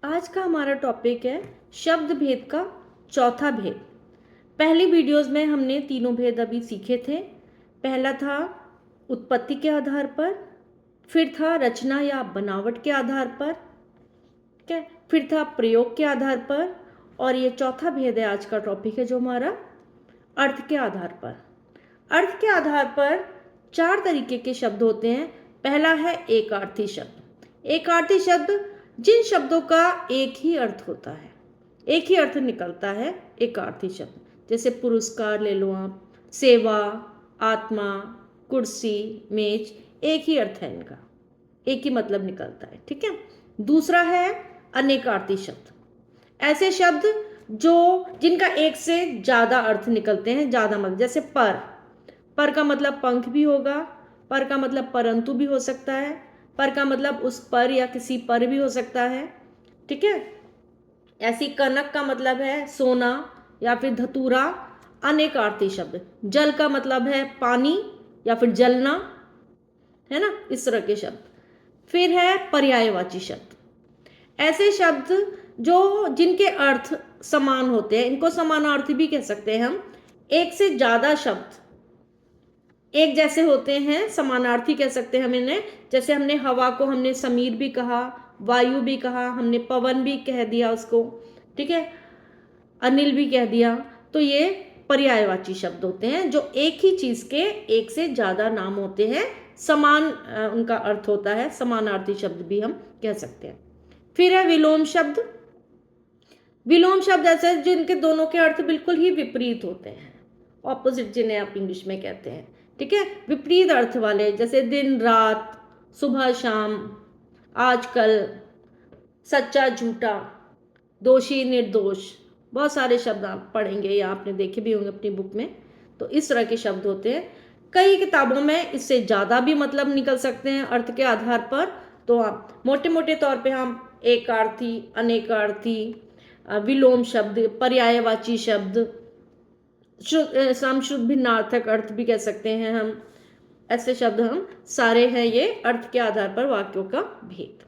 आज का हमारा टॉपिक है शब्द भेद का चौथा भेद। पहली वीडियोस में हमने तीनों भेद अभी सीखे थे। पहला था उत्पत्ति के आधार पर, फिर था रचना या बनावट के आधार पर, ठीक है, फिर था प्रयोग के आधार पर, और ये चौथा भेद है आज का टॉपिक है जो हमारा अर्थ के आधार पर। अर्थ के आधार पर चार तरीके के शब्द होते हैं। पहला है एकार्थी शब्द। एकार्थी शब्द जिन शब्दों का एक ही अर्थ होता है, एक ही अर्थ निकलता है, एकार्थी शब्द। जैसे पुरस्कार ले लो आप, सेवा, आत्मा, कुर्सी, मेज, एक ही अर्थ है इनका, एक ही मतलब निकलता है, ठीक है। दूसरा है अनेकार्थी शब्द। ऐसे शब्द जो जिनका एक से ज्यादा अर्थ निकलते हैं, ज्यादा मतलब। जैसे पर का मतलब पंख भी होगा, पर का मतलब परंतु भी हो सकता है, पर का मतलब उस पर या किसी पर भी हो सकता है, ठीक है। ऐसी कनक का मतलब है सोना या फिर धतूरा, अनेकार्थी शब्द। जल का मतलब है पानी या फिर जलना, है ना, इस तरह के शब्द। फिर है पर्यायवाची शब्द। ऐसे शब्द जो जिनके अर्थ समान होते हैं, इनको समानार्थी भी कह सकते हैं हम। एक से ज्यादा शब्द एक जैसे होते हैं, समानार्थी कह सकते हैं हम इन्हें। जैसे हमने हवा को हमने समीर भी कहा, वायु भी कहा, हमने पवन भी कह दिया उसको, ठीक है, अनिल भी कह दिया। तो ये पर्यायवाची शब्द होते हैं जो एक ही चीज के एक से ज्यादा नाम होते हैं, समान उनका अर्थ होता है, समानार्थी शब्द भी हम कह सकते हैं। फिर है विलोम शब्द। विलोम शब्द ऐसे जिनके दोनों के अर्थ बिल्कुल ही विपरीत होते हैं, ऑपोजिट, जिन्हें आप इंग्लिश में कहते हैं, ठीक है, विपरीत अर्थ वाले। जैसे दिन रात, सुबह शाम, आजकल, सच्चा झूठा, दोषी निर्दोष, बहुत सारे शब्द आप पढ़ेंगे या आपने देखे भी होंगे अपनी बुक में। तो इस तरह के शब्द होते हैं। कई किताबों में इससे ज़्यादा भी मतलब निकल सकते हैं अर्थ के आधार पर। तो आप मोटे मोटे तौर पे हम एकार्थी, अनेकार्थी, विलोम शब्द, पर्यायवाची शब्द, समशुद्ध भिन्नार्थक अर्थ भी कह सकते हैं हम। ऐसे शब्द हम सारे हैं ये अर्थ के आधार पर वाक्यों का भेद।